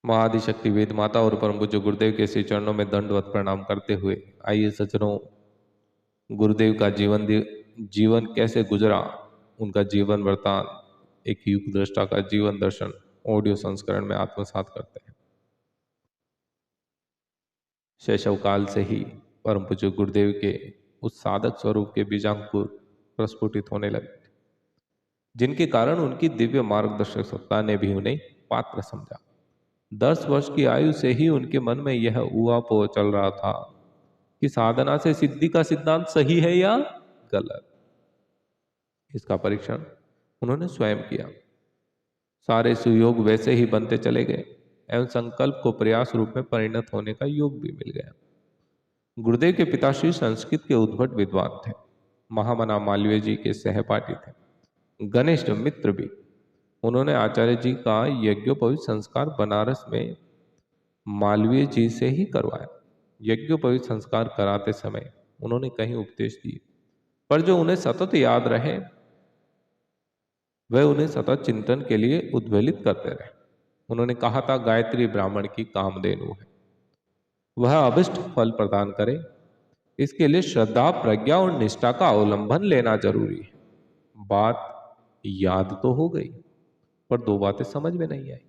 महाआदिशक्ति वेद माता और परम पूज्य गुरुदेव के श्री चरणों में दंडवत प्रणाम करते हुए आइए सज्जनों, गुरुदेव का जीवन कैसे गुजरा, उनका जीवन वृतांत एक युग दृष्टा का जीवन दर्शन ऑडियो संस्करण में आत्मसात करते हैं। शैशव काल से ही परम पूज्य गुरुदेव के उस साधक स्वरूप के बीजांकुर प्रस्फुटित होने लगे, जिनके कारण उनकी दिव्य मार्गदर्शक सत्ता ने भी उन्हें पात्र समझा। 10 वर्ष की आयु से ही उनके मन में यह ऊहापोह चल रहा था कि साधना से सिद्धि का सिद्धांत सही है या गलत। इसका परीक्षण उन्होंने स्वयं किया। सारे सुयोग वैसे ही बनते चले गए एवं संकल्प को प्रयास रूप में परिणत होने का योग भी मिल गया। गुरुदेव के पिताश्री संस्कृत के उद्भट विद्वान थे, महामना मालवीय जी के सहपाठी थे, घनिष्ठ मित्र भी। उन्होंने आचार्य जी का यज्ञोपवीत संस्कार बनारस में मालवीय जी से ही करवाया। यज्ञोपवीत संस्कार कराते समय उन्होंने कहीं उपदेश दिए, पर जो उन्हें सतत याद रहे वह उन्हें सतत चिंतन के लिए उद्वेलित करते रहे। उन्होंने कहा था, गायत्री ब्राह्मण की कामधेनु है, वह अभिष्ट फल प्रदान करे, इसके लिए श्रद्धा, प्रज्ञा और निष्ठा का अवलंबन लेना जरूरी है। बात याद तो हो गई, पर दो बातें समझ में नहीं आई।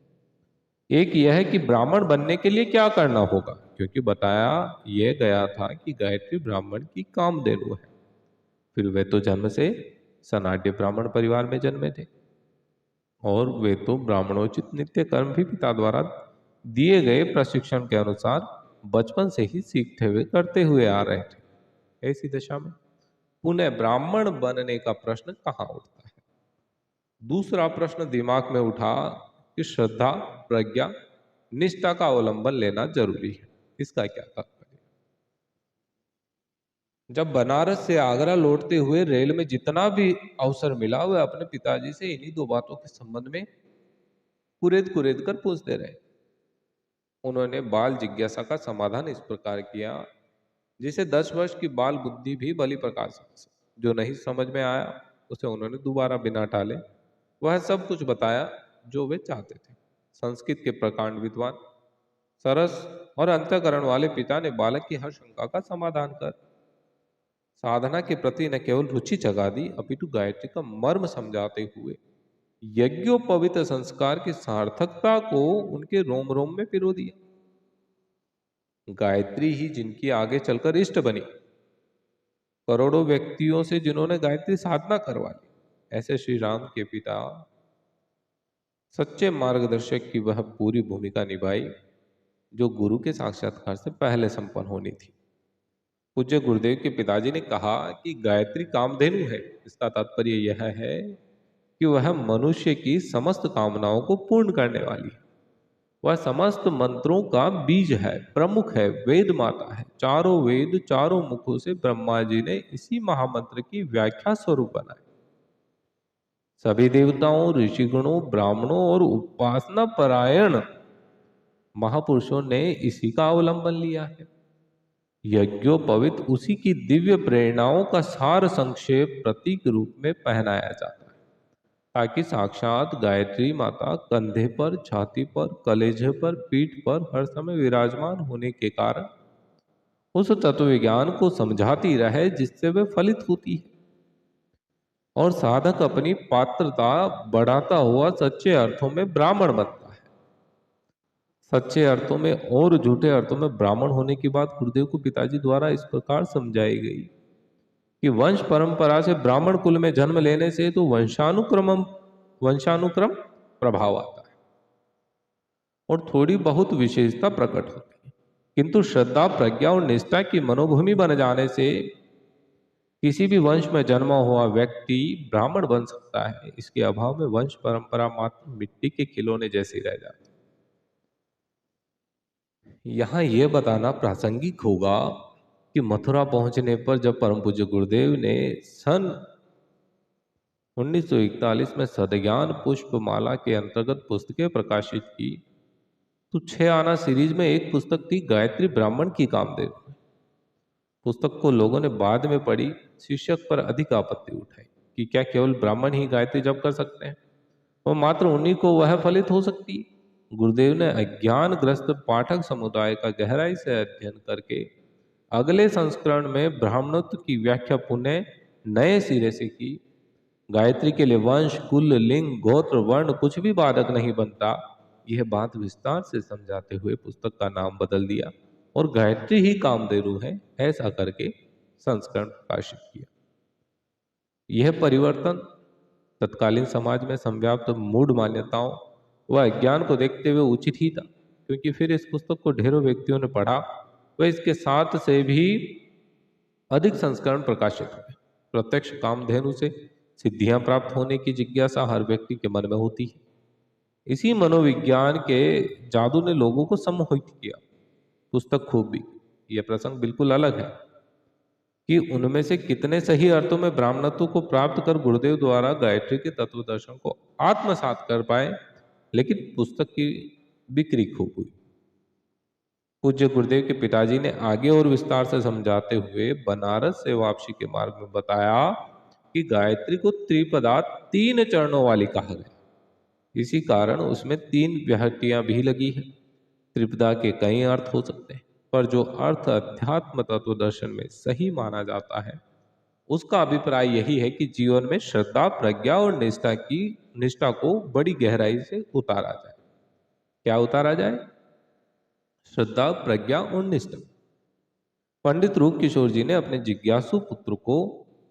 एक यह है कि ब्राह्मण बनने के लिए क्या करना होगा, क्योंकि बताया यह गया था कि गायत्री ब्राह्मण की कामधेनु है। फिर वे तो जन्म से सनाट्य ब्राह्मण परिवार में जन्मे थे और वे तो ब्राह्मणोचित नित्य कर्म भी पिता द्वारा दिए गए प्रशिक्षण के अनुसार बचपन से ही सीखते हुए करते हुए आ रहे थे। ऐसी दशा में पुनः ब्राह्मण बनने का प्रश्न कहाँ उठता है। दूसरा प्रश्न दिमाग में उठा कि श्रद्धा, प्रज्ञा, निष्ठा का अवलंबन लेना जरूरी है। इसका क्या तात्पर्य? जब बनारस से आगरा लौटते हुए रेल में जितना भी अवसर मिला, वह अपने पिताजी से इन्हीं दो बातों के संबंध में कुरेद कुरेद कर पूछते रहे। उन्होंने बाल जिज्ञासा का समाधान इस प्रकार किया, जिसे 10 वर्ष की बाल बुद्धि भी बलि प्रकार से जो नहीं समझ में आया उसे उन्होंने दोबारा बिना टाले वह सब कुछ बताया जो वे चाहते थे। संस्कृत के प्रकांड विद्वान, सरस और अंतःकरण वाले पिता ने बालक की हर शंका का समाधान कर साधना के प्रति न केवल रुचि जगा दी, अपितु गायत्री का मर्म समझाते हुए यज्ञोपवीत संस्कार की सार्थकता को उनके रोम रोम में पिरो दिया। गायत्री ही जिनकी आगे चलकर इष्ट बनी, करोड़ों व्यक्तियों से जिन्होंने गायत्री साधना करवा ली, ऐसे श्री राम के पिता सच्चे मार्गदर्शक की वह पूरी भूमिका निभाई जो गुरु के साक्षात्कार से पहले संपन्न होनी थी। पूज्य गुरुदेव के पिताजी ने कहा कि गायत्री कामधेनु है। इसका तात्पर्य यह है कि वह मनुष्य की समस्त कामनाओं को पूर्ण करने वाली है। वह समस्त मंत्रों का बीज है, प्रमुख है, वेद माता है। चारों वेद, चारों मुखों से ब्रह्मा जी ने इसी महामंत्र की व्याख्या स्वरूप बनाए। सभी देवताओं, ऋषिगणों, ब्राह्मणों और उपासना परायण महापुरुषों ने इसी का अवलंबन लिया है। यज्ञोपवीत उसी की दिव्य प्रेरणाओं का सार संक्षेप प्रतीक रूप में पहनाया जाता है, ताकि साक्षात गायत्री माता कंधे पर, छाती पर, कलेजे पर, पीठ पर हर समय विराजमान होने के कारण उस तत्व विज्ञान को समझाती रहे जिससे वे फलित होती है और साधक अपनी पात्रता बढ़ाता हुआ सच्चे अर्थों में ब्राह्मण बनता है। सच्चे अर्थों में और झूठे अर्थों में ब्राह्मण होने की बात गुरुदेव को पिताजी द्वारा इस प्रकार समझाई गई कि वंश परंपरा से ब्राह्मण कुल में जन्म लेने से तो वंशानुक्रम प्रभाव आता है और थोड़ी बहुत विशेषता प्रकट होती है, किंतु श्रद्धा, प्रज्ञा और निष्ठा की मनोभूमि बन जाने से किसी भी वंश में जन्मा हुआ व्यक्ति ब्राह्मण बन सकता है। इसके अभाव में वंश परंपरा मात्र मिट्टी के खिलौने जैसी रह जाती है। यहाँ यह बताना प्रासंगिक होगा कि मथुरा पहुंचने पर जब परम पूज्य गुरुदेव ने सन 1941 में सदज्ञान पुष्पमाला के अंतर्गत पुस्तकें प्रकाशित की, तो 6 आना सीरीज में एक पुस्तक थी गायत्री ब्राह्मण की कामधेनु। पुस्तक को लोगों ने बाद में पढ़ी, शीर्षक पर अधिक आपत्ति उठाई कि क्या केवल ब्राह्मण ही गायत्री जप कर सकते हैं और मात्र उन्हीं को वह फलित हो सकती है। गुरुदेव ने अज्ञानग्रस्त पाठक समुदाय का गहराई से अध्ययन करके अगले संस्करण में ब्राह्मणत्व की व्याख्या पुनः नए सिरे से की। गायत्री के लिए वंश, कुल, लिंग, गोत्र, वर्ण कुछ भी बाधक नहीं बनता, यह बात विस्तार से समझाते हुए पुस्तक का नाम बदल दिया और गायत्री ही कामधेनु है ऐसा करके संस्करण प्रकाशित किया। यह परिवर्तन तत्कालीन समाज में संव्याप्त मूढ़ मान्यताओं व अज्ञान को देखते हुए उचित ही था, क्योंकि फिर इस पुस्तक को ढेरों व्यक्तियों ने पढ़ा व इसके साथ से भी अधिक संस्करण प्रकाशित हुए। प्रत्यक्ष कामधेनु से सिद्धियां प्राप्त होने की जिज्ञासा हर व्यक्ति के मन में होती है। इसी मनोविज्ञान के जादू ने लोगों को सम्मोहित किया। पुस्तक खूब बिकी। यह प्रसंग बिल्कुल अलग है कि उनमें से कितने सही अर्थों में ब्राह्मणत्व को प्राप्त कर गुरुदेव द्वारा गायत्री के तत्व दर्शन को आत्मसात कर पाए, लेकिन पुस्तक की बिक्री खूब हुई। पूज्य गुरुदेव के पिताजी ने आगे और विस्तार से समझाते हुए बनारस से वापसी के मार्ग में बताया कि गायत्री को त्रिपदा 3 चरणों वाली कहा गया। इसी कारण उसमें 3 विभक्तियां भी लगी है। त्रिपदा के कई अर्थ हो सकते हैं, पर जो अर्थ अध्यात्म तत्व दर्शन में सही माना जाता है उसका अभिप्राय यही है कि जीवन में श्रद्धा, प्रज्ञा और निष्ठा को बड़ी गहराई से उतारा जाए। क्या उतारा जाए? श्रद्धा, प्रज्ञा और निष्ठा। पंडित रूप किशोर जी ने अपने जिज्ञासु पुत्र को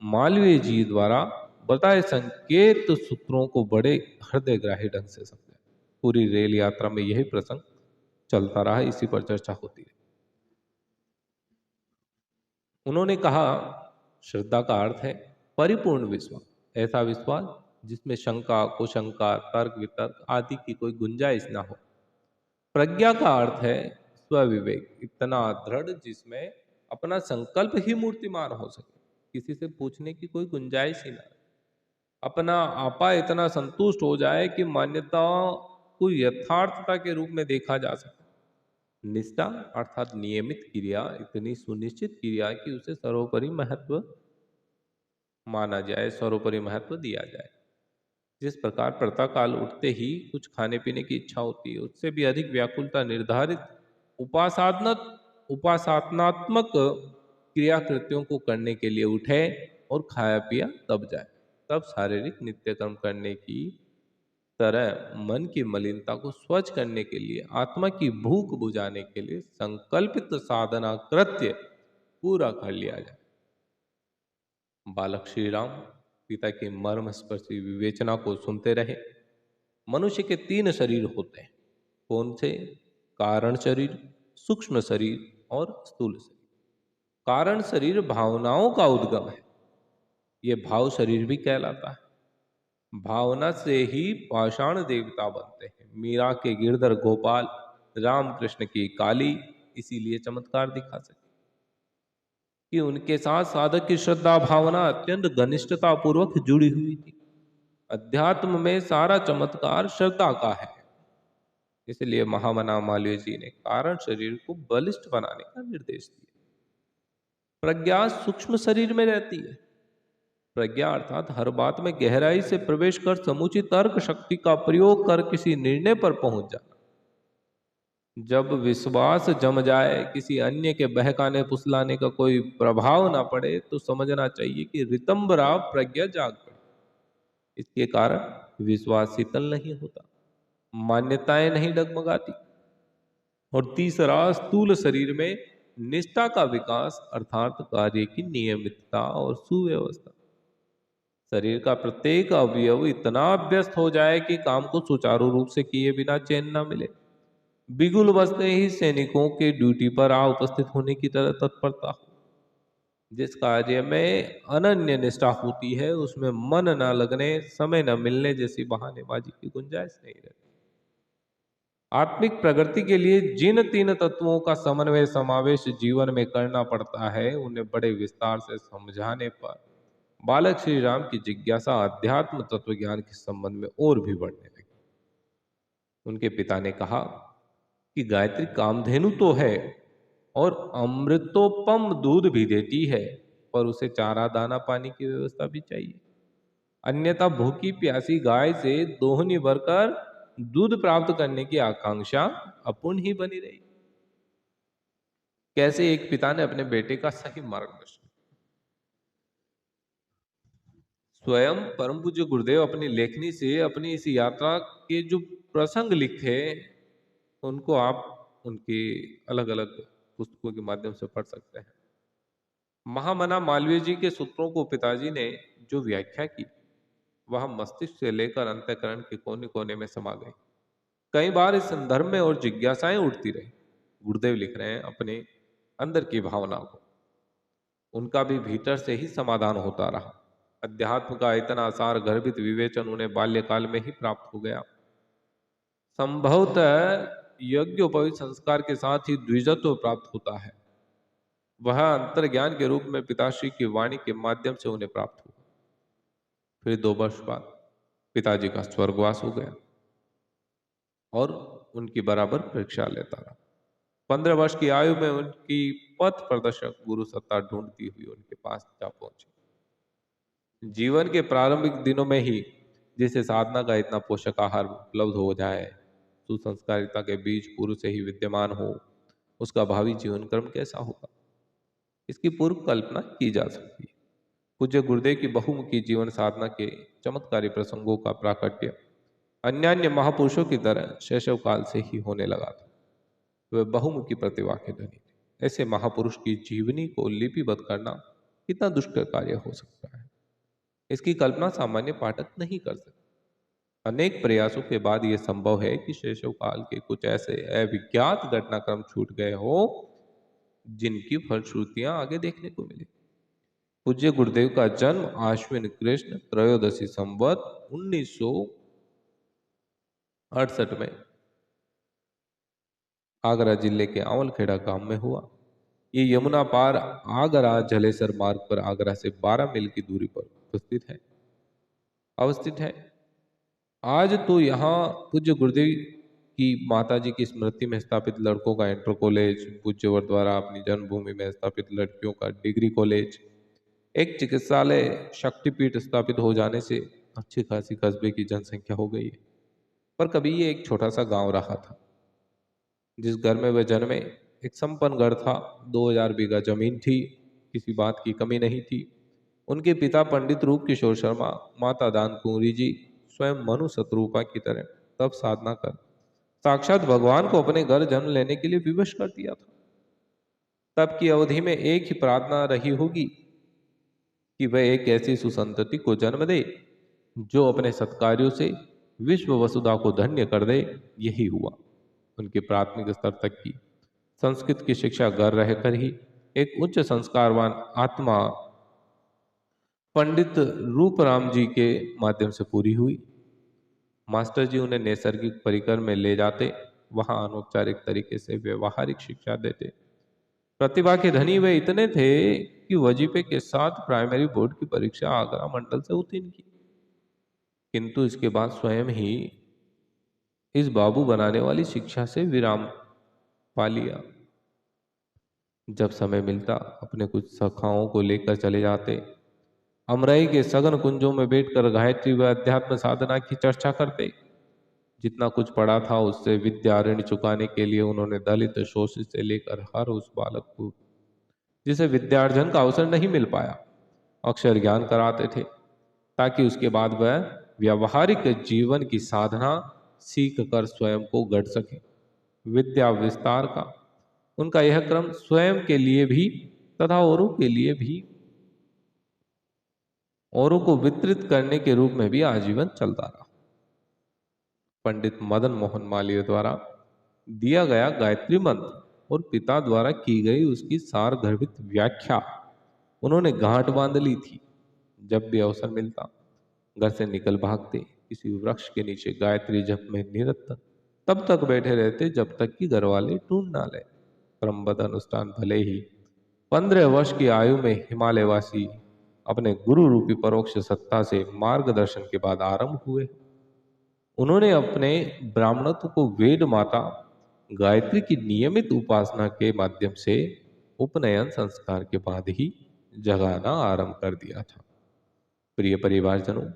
मालवीय जी द्वारा बताए संकेत सूत्रों को बड़े हृदयग्राही ढंग से समझा। पूरी रेल यात्रा में यही प्रसंग चलता रहा, इसी पर चर्चा होती रही। उन्होंने कहा, श्रद्धा का अर्थ है परिपूर्ण विश्वास, ऐसा विश्वास जिसमें शंका, कुशंका, तर्क वितर्क आदि की कोई गुंजाइश ना हो। प्रज्ञा का अर्थ है स्वविवेक, इतना दृढ़ जिसमें अपना संकल्प ही मूर्तिमान हो सके, किसी से पूछने की कोई गुंजाइश ही ना, अपना आपा इतना संतुष्ट हो जाए कि मान्यताओं को यथार्थता के रूप में देखा जा सके। निष्ठा अर्थात नियमित क्रिया, इतनी सुनिश्चित क्रिया कि उसे सर्वोपरि महत्व माना जाए, सर्वोपरि महत्व दिया जाए। जिस प्रकार प्रातःकाल उठते ही कुछ खाने पीने की इच्छा होती है, उससे भी अधिक व्याकुलता निर्धारित उपासनात्मक क्रिया कृत्यों को करने के लिए उठे और खाया पिया तब जाए। तब शारीरिक नित्य कर्म करने की तरह मन की मलिनता को स्वच्छ करने के लिए, आत्मा की भूख बुझाने के लिए संकल्पित साधना कृत्य पूरा कर लिया जाए। बालक श्री राम पिता की मर्मस्पर्शी विवेचना को सुनते रहे। मनुष्य के 3 शरीर होते हैं। कौन से? कारण शरीर, सूक्ष्म शरीर और स्थूल शरीर। कारण शरीर भावनाओं का उद्गम है, यह भाव शरीर भी कहलाता है। भावना से ही पाषाण देवता बनते हैं। मीरा के गिरधर गोपाल, रामकृष्ण की काली इसीलिए चमत्कार दिखा सके कि उनके साथ साधक की श्रद्धा भावना अत्यंत घनिष्ठता पूर्वक जुड़ी हुई थी। अध्यात्म में सारा चमत्कार श्रद्धा का है। इसलिए महामना मालवीय जी ने कारण शरीर को बलिष्ठ बनाने का निर्देश दिया। प्रज्ञा सूक्ष्म शरीर में रहती है। प्रज्ञा अर्थात हर बात में गहराई से प्रवेश कर समुचित तर्क शक्ति का प्रयोग कर किसी निर्णय पर पहुंच जाना। जब विश्वास जम जाए, किसी अन्य के बहकाने फुसलाने का कोई प्रभाव ना पड़े, तो समझना चाहिए कि रितंबरा प्रज्ञा जाग पड़े। इसके कारण विश्वास शीतल नहीं होता, मान्यताएं नहीं डगमगाती। और तीसरा, स्थूल शरीर में निष्ठा का विकास अर्थात कार्य की नियमितता और सुव्यवस्था। शरीर का प्रत्येक अवयव इतना अभ्यस्त हो जाए कि काम को सुचारू रूप से किए बिना चैन न मिले। बिगुल बजते ही सैनिकों के ड्यूटी पर आ उपस्थित होने की तरह तत्परता हो। जिस कार्य में अनन्य निष्ठा होती है उसमें मन न लगने, समय न मिलने जैसी बहानेबाजी की गुंजाइश नहीं रहती। आत्मिक प्रगति के लिए जिन 3 तत्वों का समन्वय समावेश जीवन में करना पड़ता है, उन्हें बड़े विस्तार से समझाने पर बालक श्री राम की जिज्ञासा अध्यात्म तत्व ज्ञान के संबंध में और भी बढ़ने लगी। उनके पिता ने कहा कि गायत्री कामधेनु तो है और अमृतोपम दूध भी देती है, पर उसे चारा दाना पानी की व्यवस्था भी चाहिए। अन्यथा भूखी प्यासी गाय से दोहनी भरकर दूध प्राप्त करने की आकांक्षा अपूर्ण ही बनी रही। कैसे एक पिता ने अपने बेटे का सही मार्गदर्शन। स्वयं परम पूज्य गुरुदेव अपनी लेखनी से अपनी इस यात्रा के जो प्रसंग लिखे, उनको आप उनकी अलग अलग पुस्तकों के माध्यम से पढ़ सकते हैं। महामना मालवीय जी के सूत्रों को पिताजी ने जो व्याख्या की, वह मस्तिष्क से लेकर अंतःकरण के कोने कोने में समा गई। कई बार इस संदर्भ में और जिज्ञासाएं उठती रही। गुरुदेव लिख रहे हैं अपने अंदर की भावना को, उनका भी भीतर से ही समाधान होता रहा। अध्यात्म का इतना आसार गर्भित विवेचन उन्हें बाल्यकाल में ही प्राप्त हो गया। संभवतः यज्ञोपवीत संस्कार के साथ ही द्विजत्व प्राप्त होता है। वह अंतर्ज्ञान के रूप में पिताश्री की वाणी के माध्यम से उन्हें प्राप्त हुआ। फिर 2 वर्ष बाद पिताजी का स्वर्गवास हो गया और उनकी बराबर परीक्षा लेता रहा। 15 वर्ष की आयु में उनकी पथ प्रदर्शक गुरु सत्ता ढूंढती हुई उनके पास जा पहुंची। जीवन के प्रारंभिक दिनों में ही जिसे साधना का इतना पोषक आहार उपलब्ध हो जाए, सुसंस्कारिता के बीज पूर्व से ही विद्यमान हो, उसका भावी जीवन क्रम कैसा होगा, इसकी पूर्व कल्पना की जा सकती है। पूज्य गुरुदेव की बहुमुखी जीवन साधना के चमत्कारी प्रसंगों का प्राकट्य अन्यान्य महापुरुषों की तरह शैशव काल से ही होने लगा था। वे बहुमुखी प्रतिभा के धनी थे। ऐसे महापुरुष की जीवनी को लिपिबद्ध करना कितना दुष्कर कार्य हो सकता है, इसकी कल्पना सामान्य पाठक नहीं कर सकते। अनेक प्रयासों के बाद यह संभव है कि शैशव काल के कुछ ऐसे अविज्ञात घटनाक्रम छूट गए हो, जिनकी फलश्रुतियां आगे देखने को मिले। पूज्य गुरुदेव का जन्म आश्विन कृष्ण त्रयोदशी संवत 1968 में आगरा जिले के आवलखेड़ा गांव में हुआ। ये यमुना पार आगरा जलेसर मार्ग पर आगरा से 12 मील की दूरी पर अवस्थित है। आज तो यहाँ पूज्य गुरुदेव की माता जी की स्मृति में स्थापित लड़कों का इंटर कॉलेज, पूज्यवर द्वारा अपनी जन्मभूमि में स्थापित लड़कियों का डिग्री कॉलेज, एक चिकित्सालय, शक्तिपीठ स्थापित हो जाने से अच्छी खासी कस्बे की जनसंख्या हो गई है। पर कभी ये एक छोटा सा गांव रहा था। जिस घर में वह जन्मे एक संपन्न घर था। 2000 बीघा जमीन थी, किसी बात की कमी नहीं थी। उनके पिता पंडित रूप किशोर शर्मा, माता दान कुंवरी जी स्वयं मनु शत्रुपा की तरह तब साधना कर साक्षात भगवान को अपने घर जन्म लेने के लिए विवश कर दिया था। तब की अवधि में एक ही प्रार्थना रही होगी कि वह एक ऐसी सुसंतति को जन्म दे जो अपने सत्कार्यों से विश्व वसुधा को धन्य कर दे। यही हुआ। उनके प्राथमिक स्तर तक की संस्कृत की शिक्षा घर रहकर ही एक उच्च संस्कारवान आत्मा पंडित रूपराम जी के माध्यम से पूरी हुई। मास्टर जी उन्हें नैसर्गिक परिकर में ले जाते, वहां अनौपचारिक तरीके से व्यवहारिक शिक्षा देते। प्रतिभा के धनी वे इतने थे कि वजीफे के साथ प्राइमरी बोर्ड की परीक्षा आगरा मंडल से उत्तीर्ण की, किंतु इसके बाद स्वयं ही इस बाबू बनाने वाली शिक्षा से विराम पा लिया। जब समय मिलता अपने कुछ सखाओं को लेकर चले जाते। अमराई के सघन कुंजों में बैठकर गायत्री व अध्यात्म साधना की चर्चा करते। जितना कुछ पढ़ा था उससे विद्या ऋण चुकाने के लिए उन्होंने दलित, शोषित से लेकर हर उस बालक को जिसे विद्यार्जन का अवसर नहीं मिल पाया, अक्षर ज्ञान कराते थे, ताकि उसके बाद वह व्यावहारिक जीवन की साधना सीख कर स्वयं को गढ़ सके। विद्या विस्तार का उनका यह क्रम स्वयं के लिए भी तथा औरों के लिए भी, औरों को वितरित करने के रूप में भी आजीवन चलता रहा। पंडित मदन मोहन मालवीय द्वारा दिया गया गायत्री मंत्र और पिता द्वारा की गई उसकी सार गर्भित व्याख्या उन्होंने गांठ बांध ली थी। जब भी अवसर मिलता घर से निकल भागते, किसी वृक्ष के नीचे गायत्री जप में निरत तब तक बैठे रहते जब तक कि घर वाले ढूंढ ना ले। क्रमबद्ध अनुष्ठान भले ही 15 वर्ष की आयु में हिमालयवासी अपने गुरु रूपी परोक्ष सत्ता से मार्गदर्शन के बाद आरंभ हुए। उन्होंने अपने ब्राह्मणत्व को वेद माता गायत्री की नियमित उपासना के माध्यम से उपनयन संस्कार के बाद ही जगाना आरंभ कर दिया था। प्रिय परिवारजनों,